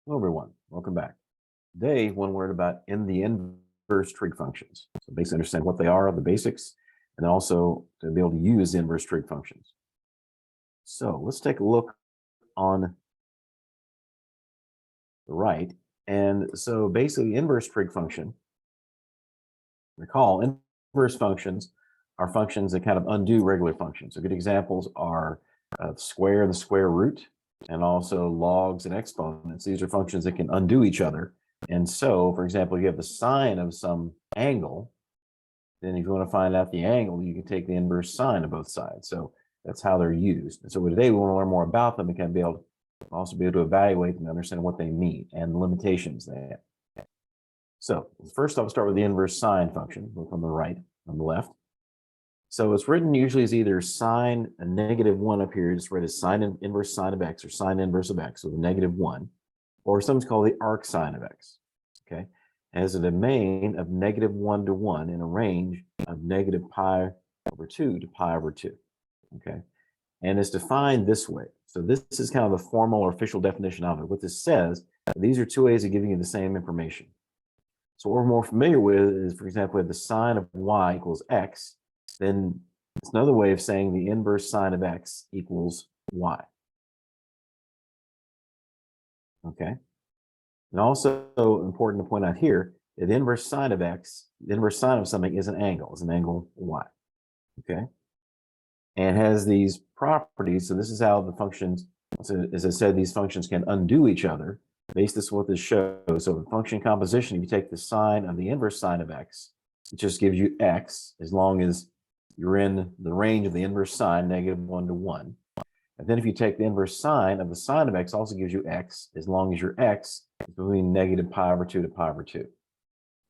Hello, everyone. Welcome back. Today, one word about the inverse trig functions. So basically understand what they are, the basics, and then also to be able to use the inverse trig functions. So let's take a look on the right. And so basically, the inverse trig function, recall, inverse functions are functions that kind of undo regular functions. So good examples are square and the square root, and also logs and exponents. These are functions that can undo each other. And so, for example, you have the sine of some angle, then if you want to find out the angle, you can take the inverse sine of both sides. So that's how they're used. And so today we want to learn more about them and kind of be able to also be able to evaluate them and understand what they mean and the limitations they have. So first I'll start with the inverse sine function, both on the right, on the left. So it's written usually as either sine a -1 up here, just write as sine inverse sine of x or sine inverse of x, so the -1, or sometimes called the arc sine of x. Okay, has a domain of -1 to 1 in a range of -pi/2 to pi/2. Okay, and it's defined this way. So this is kind of a formal or official definition of it. What this says, these are two ways of giving you the same information. So what we're more familiar with is, for example, if the sine of y equals x, then it's another way of saying the inverse sine of x equals y. Okay. And also important to point out here, that the inverse sine of x, the inverse sine of something is an angle y. Okay. And has these properties. So this is how the functions, so as I said, these functions can undo each other. Based on what this shows. So the function composition, if you take the sine of the inverse sine of x, it just gives you x as long as you're in the range of the inverse sine, -1 to 1. And then if you take the inverse sine of the sine of x, also gives you x as long as your x is between -pi/2 to pi/2.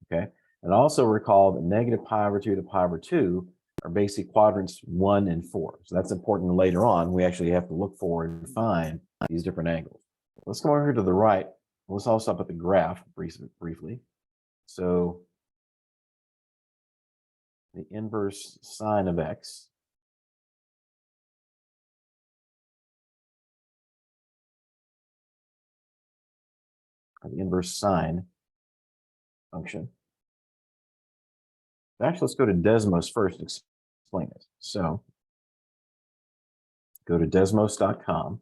Okay. And also recall that -pi/2 to pi/2 are basic quadrants 1 and 4. So that's important later on. We actually have to look for and find these different angles. Let's come over here to the right. Let's also stop at the graph briefly. So the inverse sine of x the inverse sine function. Actually, let's go to Desmos first and explain it. So go to desmos.com.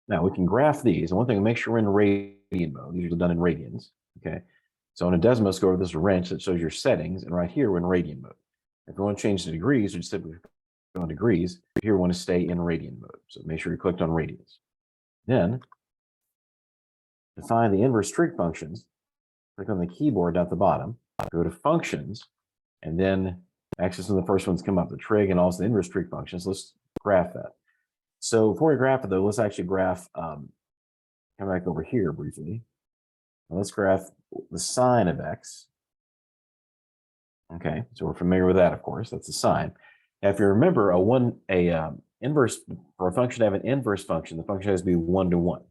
Now we can graph these. And one thing, make sure we're in radian mode. These are done in radians. Okay. So on a Desmos, go over this wrench that shows your settings. And right here, we're in radian mode. If you want to change the degrees, you just simply go on degrees. Here, we want to stay in radian mode. So make sure you clicked on radians. Then define the inverse trig functions. Click on the keyboard at the bottom, go to functions, and then actually some of the first ones come up, the trig and also the inverse trig functions. Let's graph that. So before we graph it though, let's actually graph, come back over here briefly. Let's graph the sine of x. Okay, so we're familiar with that, of course, that's the sine. Now, if you remember inverse, for a function to have an inverse function, the function has to be 1 to 1.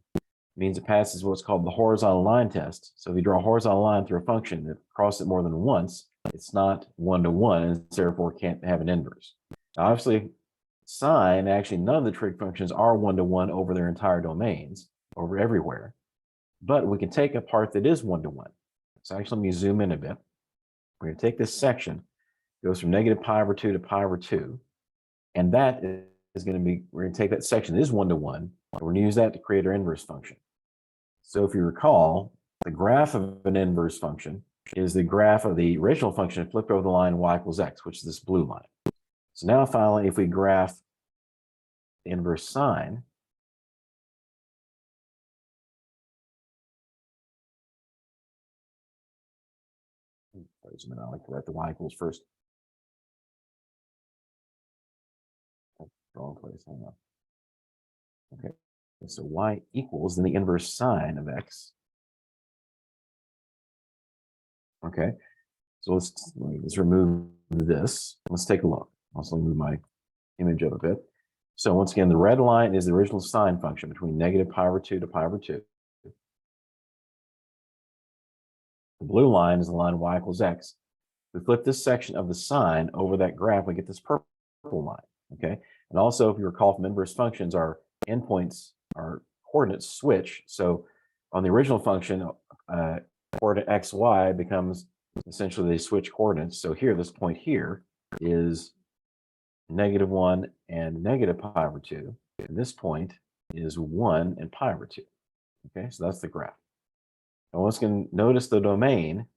Means it passes what's called the horizontal line test. So if you draw a horizontal line through a function that crosses it more than once, it's not 1 to 1 and therefore can't have an inverse. Now, obviously, sine, actually none of the trig functions are 1 to 1 over their entire domains, over everywhere. But we can take a part that is 1 to 1. So actually, let me zoom in a bit. We're going to take this section, it goes from -pi/2 to pi/2, and that is going to be, we're going to take that section that is 1 to 1, and we're going to use that to create our inverse function. So if you recall, the graph of an inverse function is the graph of the original function flipped over the line y equals x, which is this blue line. So now finally, if we graph the inverse sine, I like to write the y equals first. Wrong place, hang on. Okay, so y equals then the inverse sine of x. Okay, so let's remove this. Let's take a look. Also move my image up a bit. So once again, the red line is the original sine function between -pi/2 to pi/2. The blue line is the line y equals x. We flip this section of the sine over that graph, we get this purple line. Okay, and also if you recall from inverse functions, our endpoints are coordinates switch. So on the original function, coordinate xy becomes essentially they switch coordinates. So here, this point here is -1 and -π/2. And this point is 1 and π/2. Okay, so that's the graph. And once again, notice the domain.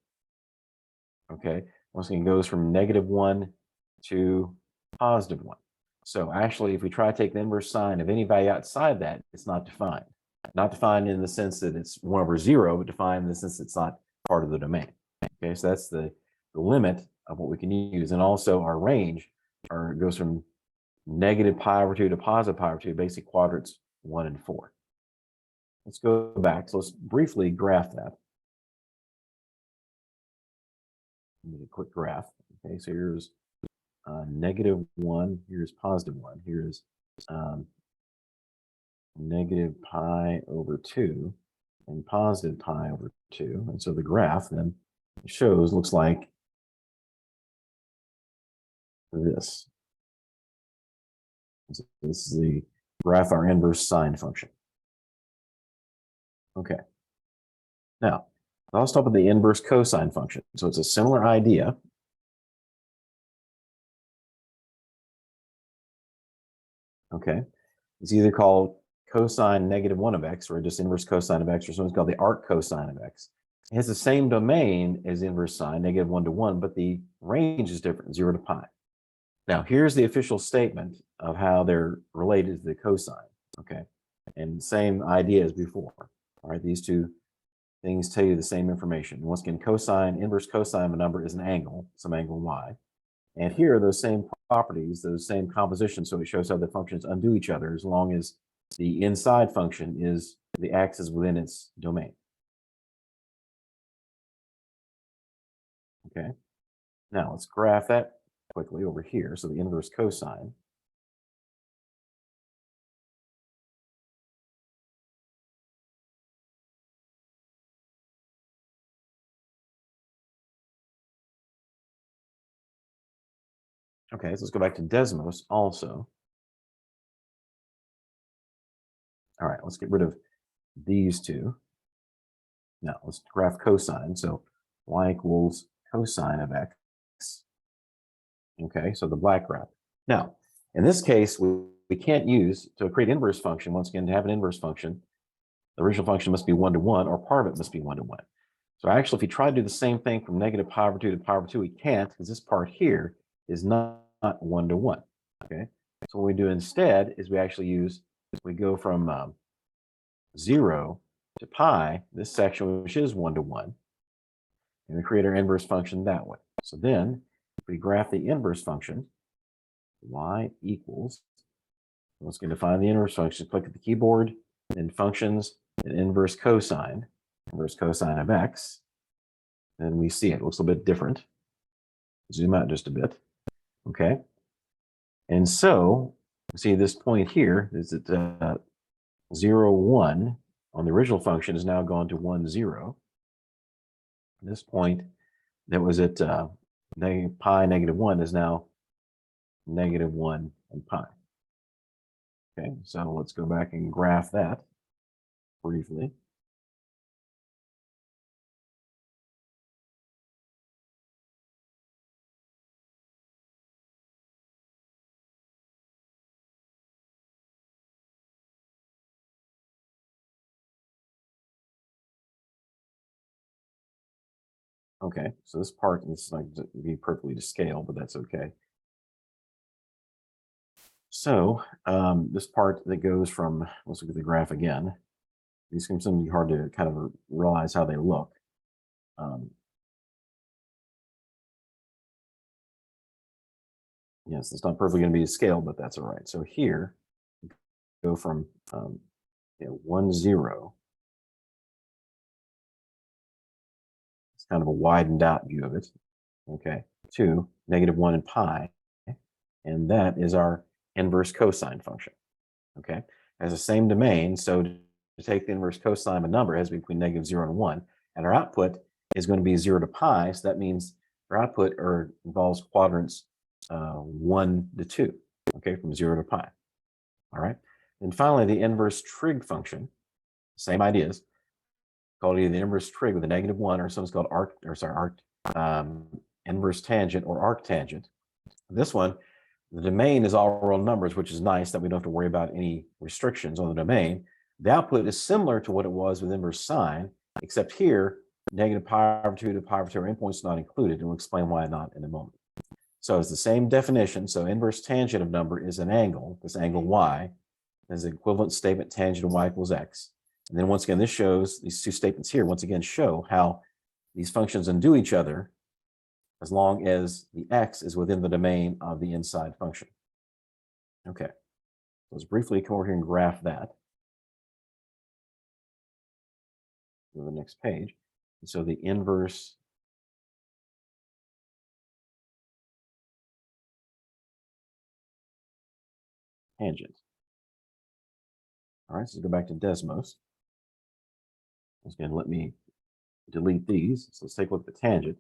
Okay, once again goes from -1 to +1. So actually, if we try to take the inverse sine of any value outside that, it's not defined. Not defined in the sense that it's 1/0, but defined in the sense it's not part of the domain. Okay, so that's the limit of what we can use. And also our range goes from -π/2 to +π/2, basic quadrants 1 and 4. Let's go back. So let's briefly graph that. Make a quick graph. Okay, so here's -1, here's +1, here's -π/2 and +π/2. And so the graph then looks like this. So this is the graph of our inverse sine function. Okay. Now, let's talk about the inverse cosine function. So it's a similar idea. Okay. It's either called cosine -1 of x or just inverse cosine of x, or something's called the arc cosine of x. It has the same domain as inverse sine, -1 to 1, but the range is different, 0 to pi. Now, here's the official statement of how they're related to the cosine. Okay. And same idea as before. All right. These two things tell you the same information. Once again, inverse cosine of a number is an angle, some angle y. And here are those same properties, those same compositions. So it shows how the functions undo each other as long as the inside function is the axis within its domain. Okay. Now let's graph that quickly over here. So the inverse cosine. Okay, so let's go back to Desmos also. All right, let's get rid of these two. Now let's graph cosine. So y equals cosine of x. Okay, so the black graph. Now, in this case, we can't use to create inverse function. Once again, to have an inverse function, the original function must be 1 to 1, or part of it must be 1 to 1. So actually, if you try to do the same thing from -π/2 to π/2, we can't, because this part here is not 1 to 1. Okay, so what we do instead is we go from 0 to pi, this section, which is 1 to 1, and we create our inverse function that way. So then, if we graph the inverse function, y equals, let's go define the inverse function, click at the keyboard, then functions, and inverse cosine of x. Then we see it looks a little bit different. Zoom out just a bit. Okay. And so, see this point here is that 0, 1 on the original function is now gone to 1, 0. This point that was at pi -1 is now -1 and pi. Okay, so let's go back and graph that briefly. Okay, so this part is like be perfectly to scale, but that's okay. So this part that goes from, let's look at the graph again. These can sometimes be hard to kind of realize how they look. Yes, it's not perfectly going to be to scale, but that's all right. So here, go from 1, 0. It's kind of a widened out view of it. Okay, to -1 and pi, and that is our inverse cosine function. Okay, has the same domain. So to take the inverse cosine of a number, it has to be between -0 and 1, and our output is going to be 0 to pi. So that means our output involves quadrants 1 to 2. Okay, from 0 to pi. All right, and finally the inverse trig function. same ideas, called either the inverse trig with a -1, or sometimes called inverse tangent or arctangent. This one, the domain is all real numbers, which is nice that we don't have to worry about any restrictions on the domain. The output is similar to what it was with inverse sine, except here, -pi/2 to pi/2 are endpoints not included, and we'll explain why not in a moment. So it's the same definition. So inverse tangent of number is an angle, this angle y, as an equivalent statement tangent of y equals x. And then once again, this shows, these two statements here, once again, show how these functions undo each other as long as the x is within the domain of the inside function. Okay, let's briefly come over here and graph that. Go to the next page. And so the inverse tangent. All right, so let's go back to Desmos. It's going to let me delete these. So let's take a look at the tangent.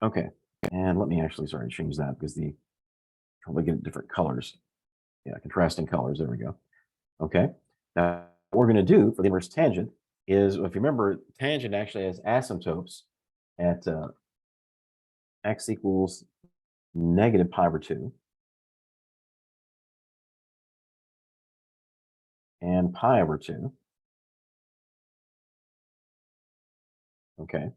Okay, and let me actually, sorry, change that because the probably get different colors. Yeah, contrasting colors. There we go. Okay. Now, what we're going to do for the inverse tangent is, if you remember, tangent actually has asymptotes at x equals -pi/2 and pi/2. Okay.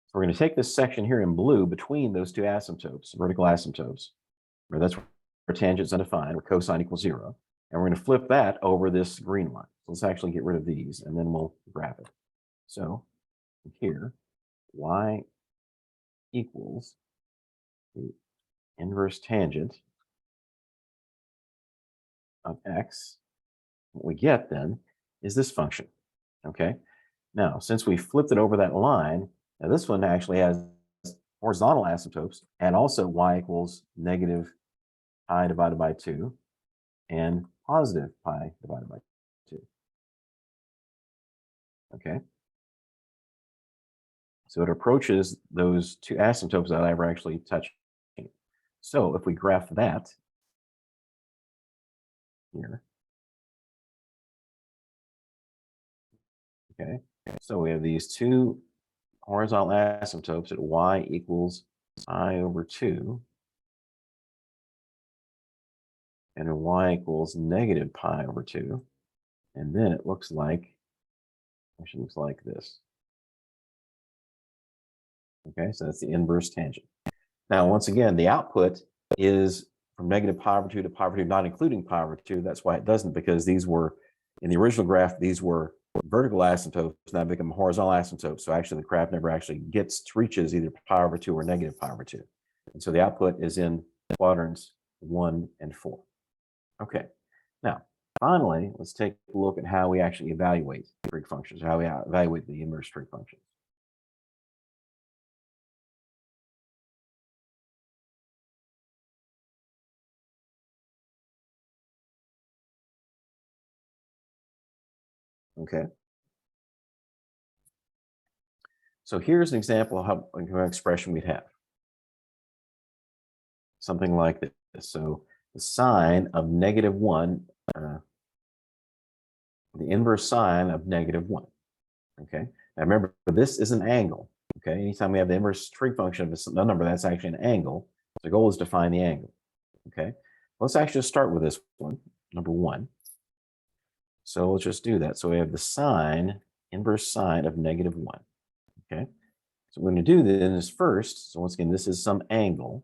So we're going to take this section here in blue between those two asymptotes, vertical asymptotes, where that's where tangent's undefined, where cosine equals 0. And we're going to flip that over this green line. So let's actually get rid of these, and then we'll graph it. So here, y equals the inverse tangent of x. What we get then is this function. Okay. Now, since we flipped it over that line, now this one actually has horizontal asymptotes and also y equals -pi/2 and +pi/2. Okay. So it approaches those two asymptotes that I ever actually touched. So if we graph that here, okay, so we have these two horizontal asymptotes at y equals I/2 and at y equals -pi/2. And then it looks like, actually looks like this. Okay, so that's the inverse tangent. Now, once again, the output is from -pi/2 to pi/2, not including pi/2. That's why it doesn't, because these were, in the original graph, these were vertical asymptotes, now become horizontal asymptotes. So actually the graph never actually reaches either pi/2 or -pi/2. And so the output is in quadrants 1 and 4. Okay, now finally, let's take a look at how we actually evaluate trig functions, how we evaluate the inverse trig functions. Okay. So here's an example of how an expression we'd have. Something like this. So the sine of -1, the inverse sine of -1. Okay. Now remember, this is an angle. Okay. Anytime we have the inverse trig function of a number, that's actually an angle. The goal is to find the angle. Okay. Let's actually just start with this one, number 1. So let's just do that. So we have the sine, inverse sine of -1. Okay. So what we're going to do then is first, so once again, this is some angle.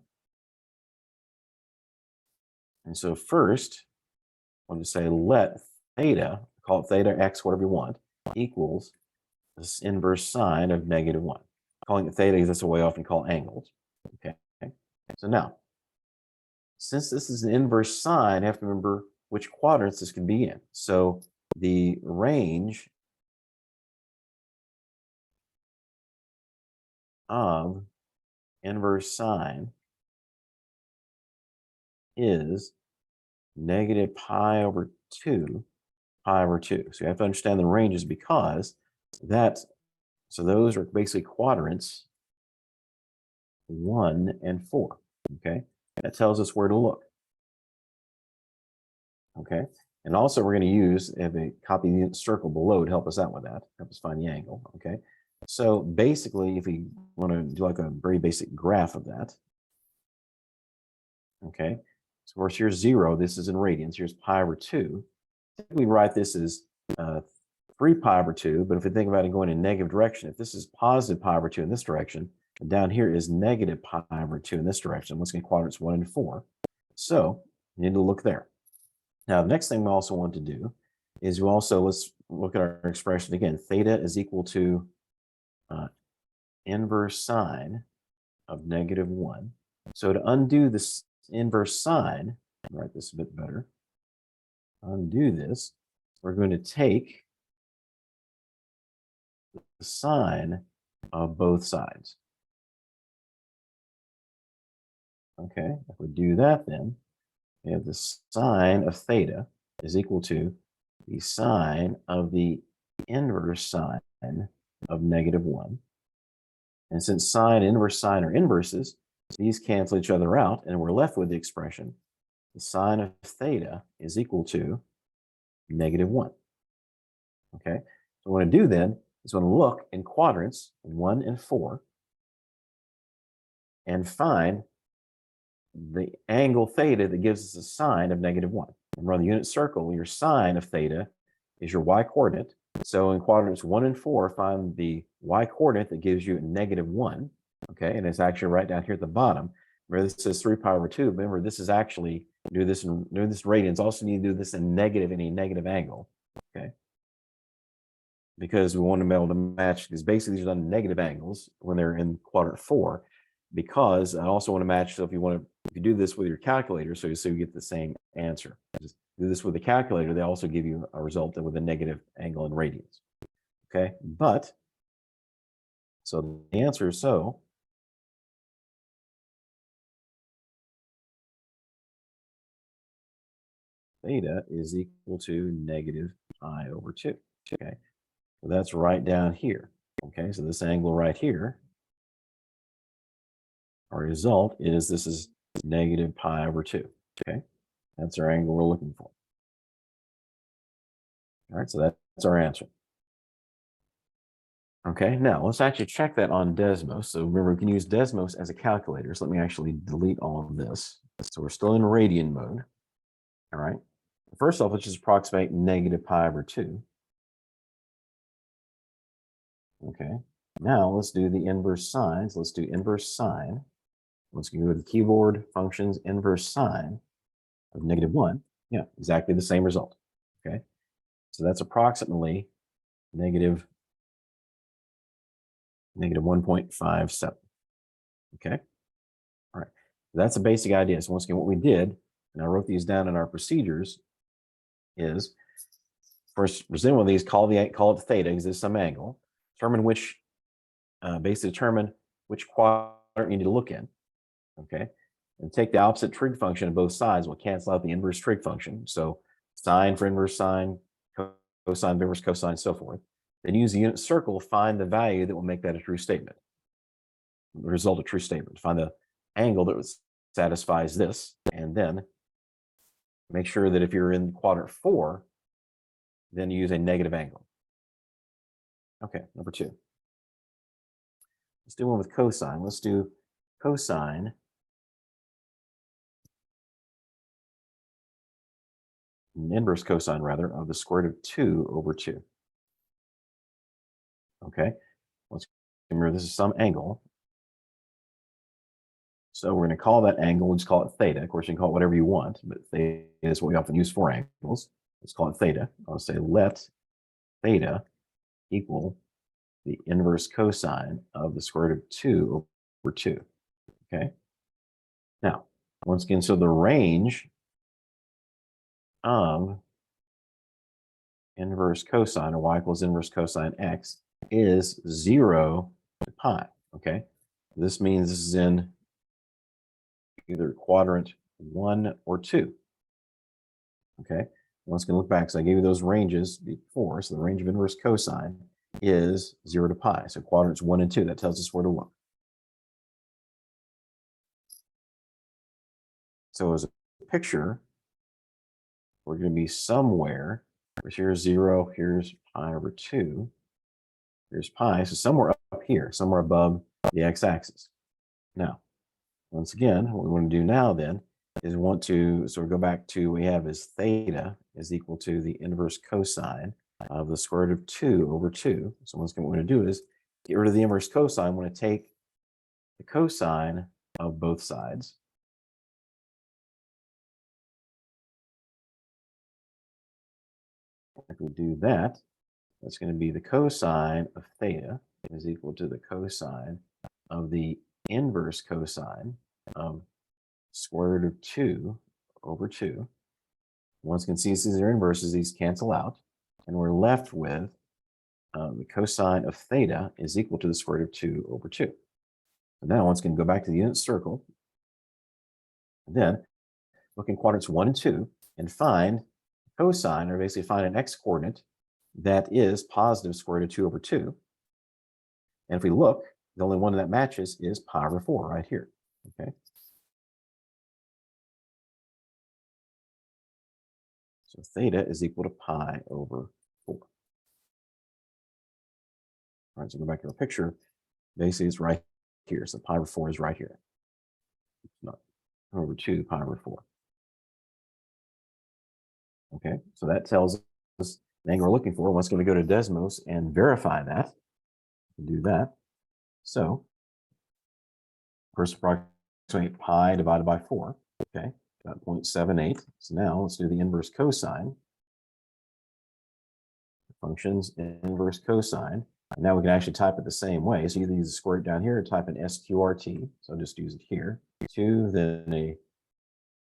And so first, I want to say let theta, call it theta x, whatever you want, equals this inverse sine of -1. Calling it theta because that's the way I often call angles. Okay. So now, since this is an inverse sine, I have to remember which quadrants this can be in. So the range of inverse sine is -pi/2, pi/2. So you have to understand the ranges because that, so those are basically quadrants 1 and 4. Okay, that tells us where to look. Okay. And also we're going to use have a copy the unit circle below to help us out with that, help us find the angle. Okay. So basically, if we want to do like a very basic graph of that, okay. So of course here's 0. This is in radians. Here's pi over 2. We write this as 3 pi over 2, but if we think about it going in negative direction, if this is positive pi over 2 in this direction, and down here is negative pi over 2 in this direction, let's get quadrants 1 and 4. So you need to look there. Now, the next thing we also want to do is let's look at our expression again. Theta is equal to inverse sine of -1. So to undo this inverse sine, write this a bit better, undo this, we're going to take the sine of both sides. Okay, if we do that, then we have the sine of theta is equal to the sine of the inverse sine of -1. And since sine and inverse sine are inverses, these cancel each other out, and we're left with the expression the sine of theta is equal to -1. Okay, so what I want to do then is I want to look in quadrants 1 and 4 and find the angle theta that gives us a sine of -1. Remember, on the unit circle, your sine of theta is your y coordinate. So in quadrants 1 and 4, find the y coordinate that gives you -1. Okay, and it's actually right down here at the bottom. Remember, this says 3 pi over 2. Remember, this is actually do this radians. Also need to do this in any negative angle. Okay, because we want to be able to match, because basically these are done negative angles when they're in quadrant 4. Because I also want to match, so if you do this with your calculator, so you get the same answer. Just do this with the calculator, they also give you a result with a negative angle in radians. Okay, but so the answer is theta is equal to -pi over 2. Okay, so that's right down here. Okay, so this angle right here, our result is this is -pi over 2. Okay, that's our angle we're looking for. All right, so that's our answer. Okay, now let's actually check that on Desmos. So remember, we can use Desmos as a calculator. So let me actually delete all of this. So we're still in radian mode. All right. First off, let's just approximate -pi over 2. Okay. Now let's do the inverse sines. Let's do inverse sine. Let's go to the keyboard functions inverse sine of -1. Yeah, exactly the same result. Okay. So that's approximately negative 1.57. Okay. All right. That's a basic idea. So once again, what we did, and I wrote these down in our procedures, is first present one of these, call it theta because there's some angle. Basically determine which quadrant you need to look in. Okay. And take the opposite trig function of both sides. We'll cancel out the inverse trig function. So sine for inverse sine, cosine, inverse cosine, so forth. Then use the unit circle, find the value that will make that a true statement. The result of true statement. Find the angle that satisfies this, and then make sure that if you're in quadrant 4, then use a negative angle. Okay, number 2. Let's do one with cosine. Let's do cosine inverse cosine rather of the square root of 2 over 2. Okay, let's remember this is some angle. So we're going to call that angle, let's call it theta. Of course, you can call it whatever you want, but theta is what we often use for angles. Let's call it theta. I'll say let theta equal the inverse cosine of the square root of 2 over 2. Okay. Now, once again, so the range of inverse cosine, or y equals inverse cosine x, is 0 to pi. Okay. This means this is in either quadrant 1 or 2. Okay. Once again, look back. So I gave you those ranges before. So the range of inverse cosine is 0 to pi. So quadrants 1 and 2. That tells us where to look. So as a picture, we're going to be somewhere. Here's 0, here's pi over 2, here's pi. So somewhere up here, somewhere above the x-axis. Now, once again, what we want to do now then is we want to sort of go back to what we have as theta is equal to the inverse cosine of the square root of 2 over 2. So once again, what we're going to do is get rid of the inverse cosine. We want to take the cosine of both sides. If we do that, that's going to be the cosine of theta is equal to the cosine of the inverse cosine of square root of 2 over 2. Once again, see these are inverses, these cancel out. And we're left with the cosine of theta is equal to the square root of 2 over 2. So now once again, go back to the unit circle. And then look in quadrants 1 and 2 and find cosine, or basically find an x-coordinate that is positive square root of 2 over 2. And if we look, the only one that matches is pi over 4 right here. Okay. So theta is equal to pi over 4. All right, so go back to our picture. Basically, it's right here. So pi over 4 is right here. Not over 2 pi over 4. Okay, so that tells us the angle we're looking for. Once again, we go to Desmos and verify that. Do that. So first approximate pi divided by 4. Okay, got 0.78. So now let's do the inverse cosine. Functions inverse cosine. And now we can actually type it the same way. So either use the square root down here or type in SQRT. So I'll just use it here. 2, then a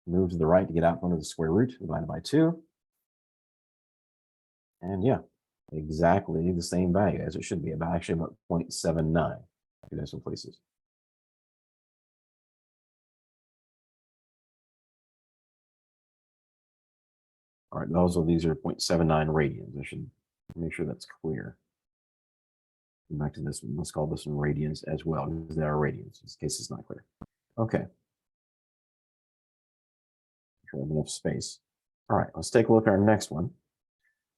move to the right to get out front of the square root divided by 2. And yeah, exactly the same value as it should be, about 0.79 decimal places. All right, these are 0.79 radians. I should make sure that's clear. Back to this one, let's call this one radians as well, because they are radians. In this case, it's not clear. Okay. Sure, I have enough space. All right, let's take a look at our next one.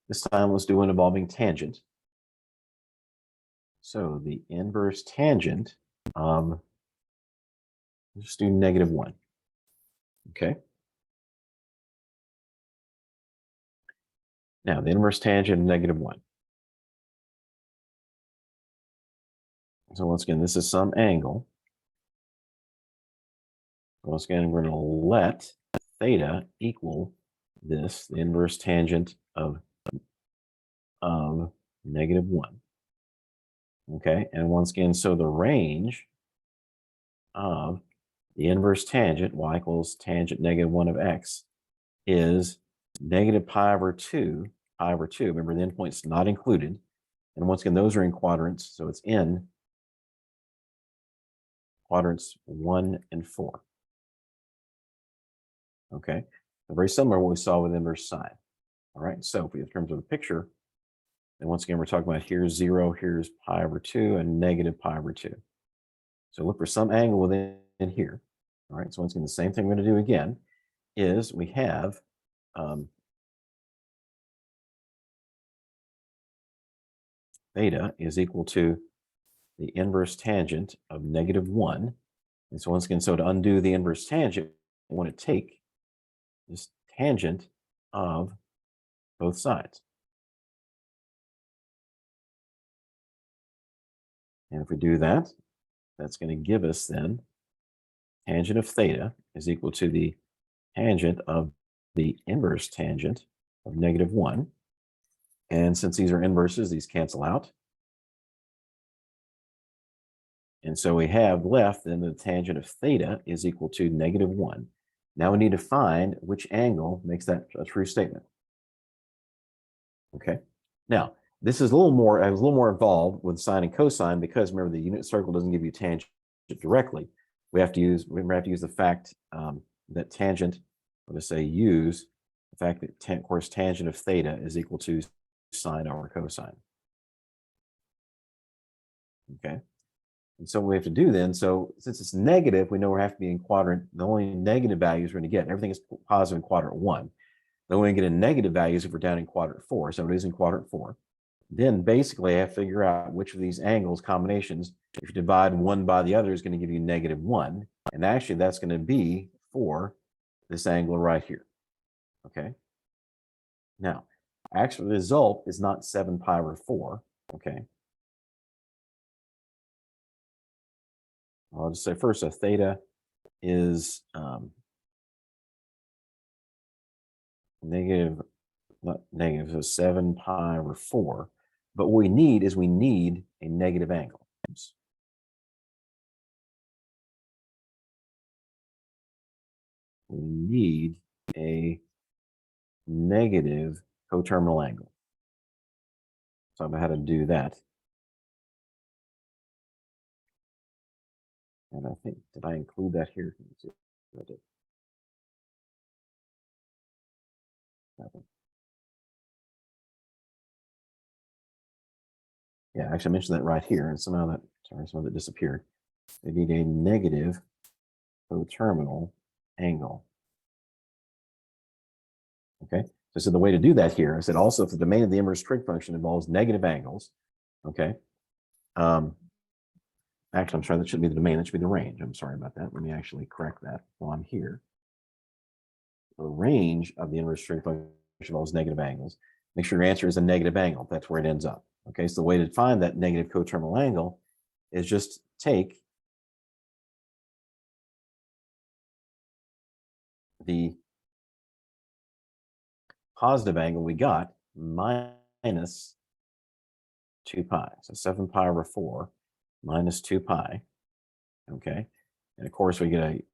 This time, let's do an involving tangent. So the inverse tangent, let's just do -1. Okay. Now, the inverse tangent of -1. So once again, this is some angle. Once again, we're going to let theta equal this, the inverse tangent of -1. Okay, and once again, so the range of the inverse tangent, y equals tangent -1 of x, is negative pi over 2, pi over 2. Remember, the endpoint's not included. And once again, those are in quadrants, so it's in quadrants 1 and 4. Okay, so very similar to what we saw with inverse sine. All right, so in terms of the picture, and once again, we're talking about here's 0, here's pi over 2, and negative pi over 2. So look for some angle within here. All right, so once again, the same thing we're going to do again is we have theta is equal to the inverse tangent of -1. And so once again, so to undo the inverse tangent, we want to take this tangent of both sides. And if we do that, that's going to give us then tangent of theta is equal to the tangent of the inverse tangent of -1. And since these are inverses, these cancel out. And so we have left then the tangent of theta is equal to -1. Now we need to find which angle makes that a true statement. Okay. Now, this is a little more involved with sine and cosine because remember the unit circle doesn't give you tangent directly. We have to use the fact that tangent, let's say use the fact that of course tangent of theta is equal to sine over cosine. Okay. And so what we have to do then, so since it's negative, we know we have to be in quadrant, the only negative values we're going to get. Everything is positive in quadrant 1. We only get in negative values if we're down in quadrant 4. So it is in quadrant 4. Then basically I have to figure out which of these angles combinations, if you divide one by the other, is going to give you -1. And actually that's going to be for this angle right here. Okay. Now, actual result is not 7 pi over 4. Okay. I'll just say first, a theta is negative, not negative, so 7 pi over 4. But what we need is we need a negative angle. We need a negative coterminal angle. So I know how to do that. And I think, did I include that here? Let's see if I did. Nothing. Yeah, actually I mentioned that right here, and somehow that disappeared. We need a negative coterminal angle. Okay, so the way to do that here is that also if the domain of the inverse trig function involves negative angles, okay. Actually, I'm sorry, that shouldn't be the domain, that should be the range. I'm sorry about that. Let me actually correct that while I'm here. The range of the inverse trig function involves negative angles. Make sure your answer is a negative angle. That's where it ends up. Okay, so the way to find that negative coterminal angle is just take the positive angle we got minus 2 pi. So 7 pi over 4 minus 2 pi. Okay, and of course we get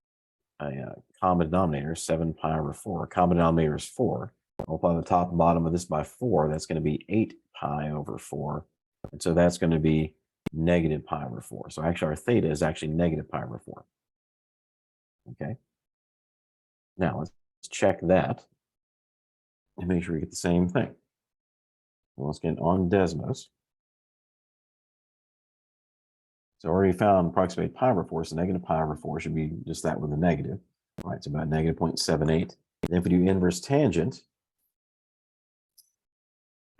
a common denominator, 7 pi over 4. Common denominator is 4. Multiply the top and bottom of this by 4. That's going to be 8 pi over 4. And so that's going to be negative pi over 4. So actually our theta is actually negative pi over 4. Okay. Now let's check that and make sure we get the same thing. Once again, on Desmos. So already found approximate pi over 4. So negative pi over 4 should be just that with a negative. All right, it's about negative 0.78. And if we do inverse tangent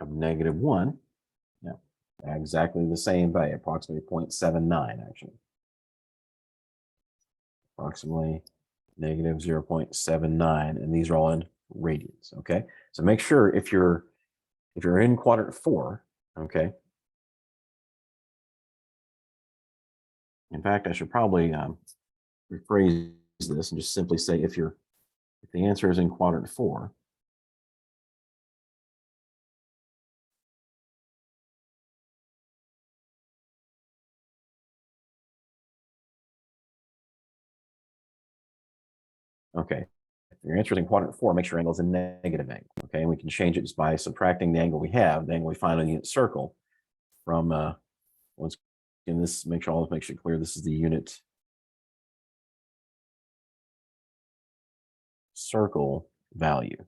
of -1, yeah, exactly the same by approximately 0.79, actually. Approximately negative 0.79, and these are all in radians, okay? So make sure if you're in quadrant 4, okay? In fact, I should probably rephrase this and just simply say if the answer is in quadrant 4, okay, if your answer is in quadrant 4, make sure angle is a negative angle, okay? And we can change it just by subtracting the angle we have, the angle we find on the unit circle from, once again, this, make sure all this makes it clear, this is the unit circle value,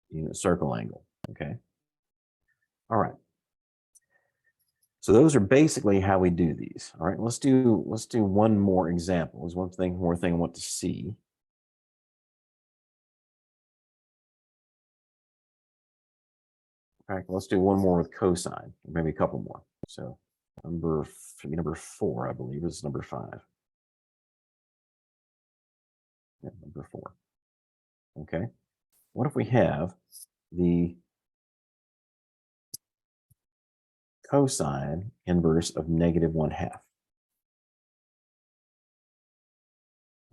unit circle angle, okay? All right. So those are basically how we do these. All right, let's do one more example. There's one more thing I want to see. In fact, let's do one more with cosine, maybe a couple more. So number 4, I believe, is number 5. Yeah, number 4. Okay. What if we have the cosine inverse of -1/2?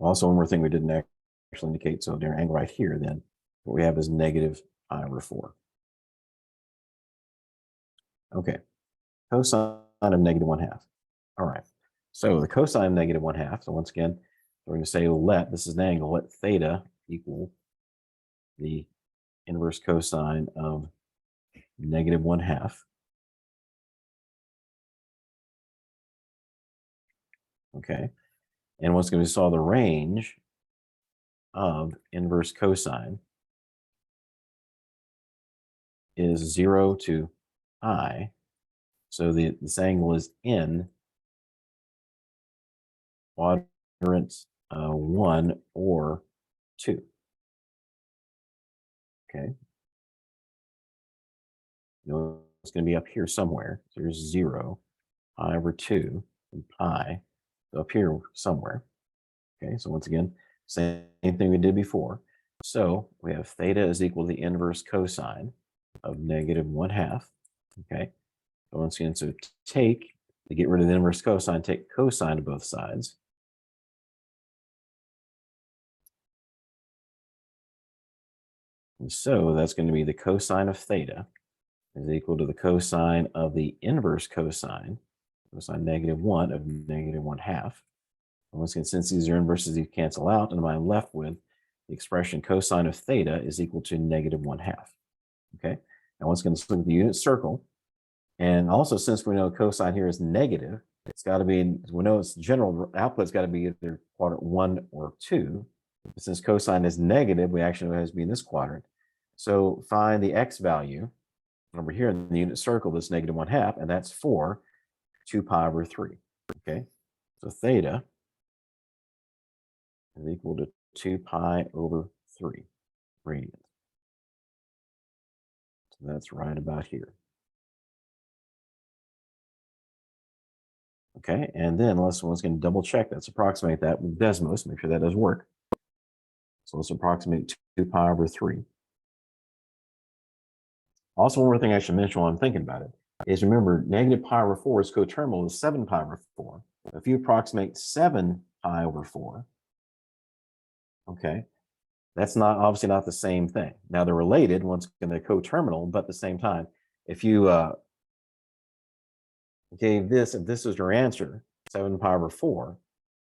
Also, one more thing we didn't actually indicate. So their angle right here, then what we have is negative pi over 4. Okay. Cosine of -1/2. All right. So the cosine of -1/2. So once again, we're going to say let, this is an angle, let theta equal the inverse cosine of -1/2. Okay. And what's going to be saw the range of inverse cosine is 0 to pi. So this angle is in quadrant 1 or 2. Okay. It's going to be up here somewhere. So there's 0, pi over 2, and pi up here somewhere. Okay, so once again, same thing we did before. So we have theta is equal to the inverse cosine of -1/2. Okay, so once again, so to get rid of the inverse cosine, take cosine to both sides. And so that's going to be the cosine of theta is equal to the cosine of the inverse cosine, cosine -1 of -1/2. Once again, since these are inverses, these cancel out, and I'm left with the expression cosine of theta is equal to -1/2. Okay. Now once again, let's look at the unit circle. And also, since we know cosine here is negative, it's got to be, we know its general output's got to be either quadrant 1 or 2. But since cosine is negative, we actually know it has to be in this quadrant. So find the x value over here in the unit circle that's -1/2, and that's 2 pi over 3. Okay. So theta is equal to 2 pi over 3 radians. So that's right about here. Okay, and then let's once again double check. Let's approximate that with Desmos, make sure that does work. So let's approximate 2 pi over 3. Also, one more thing I should mention while I'm thinking about it is remember, -pi over 4 is coterminal with 7 pi over 4. If you approximate 7 pi over 4, okay, that's not obviously not the same thing. Now they're related, once again, they're coterminal, but at the same time, if you gave this, if this is your answer, 7 pi over 4,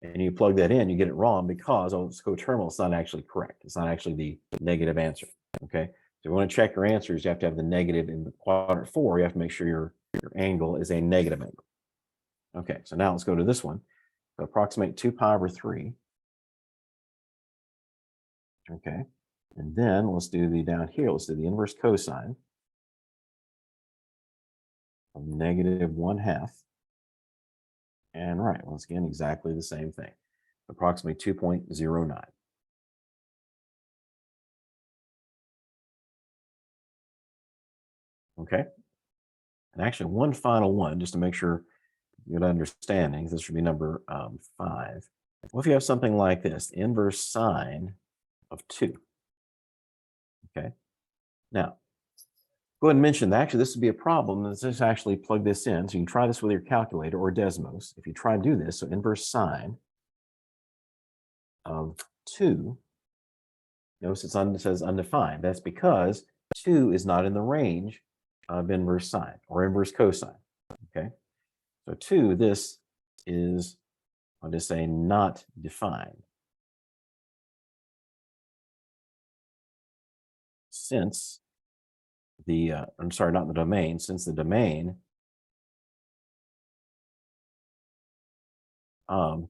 and you plug that in, you get it wrong because it's coterminal. It's not actually correct. It's not actually the negative answer. Okay. So you want to check your answers, you have to have the negative in the quadrant 4. You have to make sure your angle is a negative angle. Okay. So now let's go to this one. So approximate 2 pi over 3. Okay. And then let's do the down here. Let's do the inverse cosine of -1/2. And right, once again, exactly the same thing. Approximately 2.09. Okay. And actually, one final one, just to make sure you get understanding. This should be number 5. What if you have something like this, inverse sine of 2? Okay. Now, go ahead and mention that actually this would be a problem. Let's just actually plug this in. So you can try this with your calculator or Desmos. If you try and do this, so inverse sine of 2, notice it says undefined. That's because 2 is not in the range of inverse sine or inverse cosine. Okay. So 2, this is, I'll just say, not defined. Since the, I'm sorry, not the domain, since the domain of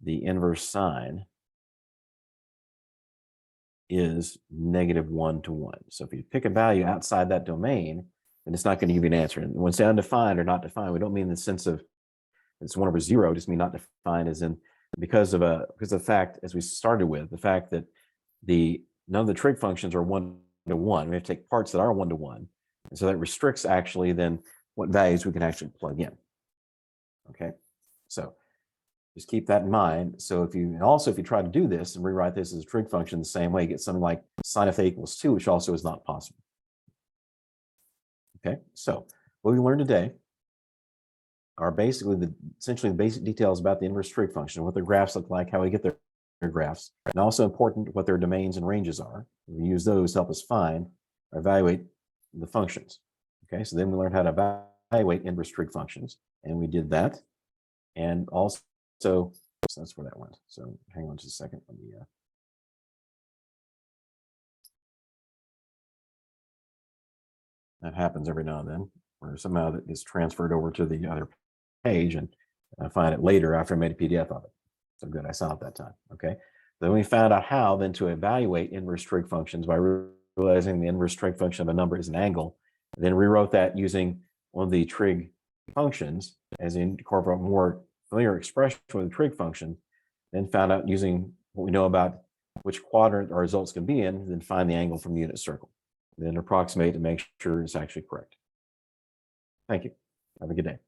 the inverse sine is -1 to 1. So if you pick a value outside that domain, then it's not going to give you an answer. And when it's undefined or not defined, we don't mean in the sense of it's 1 over 0, just mean not defined as in because of the fact, as we started with, the fact that none of the trig functions are 1 to 1. We have to take parts that are 1 to 1. And so that restricts actually then what values we can actually plug in. Okay, so just keep that in mind. So if you try to do this and rewrite this as a trig function the same way, you get something like sine of theta equals 2, which also is not possible. Okay, so what we learned today are basically essentially the basic details about the inverse trig function, what their graphs look like, how we get their graphs, and also important what their domains and ranges are. We use those to help us find or evaluate the functions. Okay, so then we learned how to evaluate inverse trig functions, and we did that. And also, so that's where that went. So hang on just a second. Let me, that happens every now and then, where somehow that gets transferred over to the other page, and I find it later after I made a PDF of it. So good, I saw it that time. Okay. Then we found out how then to evaluate inverse trig functions by realizing the inverse trig function of a number is an angle, and then rewrote that using one of the trig functions as incorporate a more familiar expression for the trig function, then found out using what we know about which quadrant our results can be in, then find the angle from the unit circle. Then approximate to make sure it's actually correct. Thank you. Have a good day.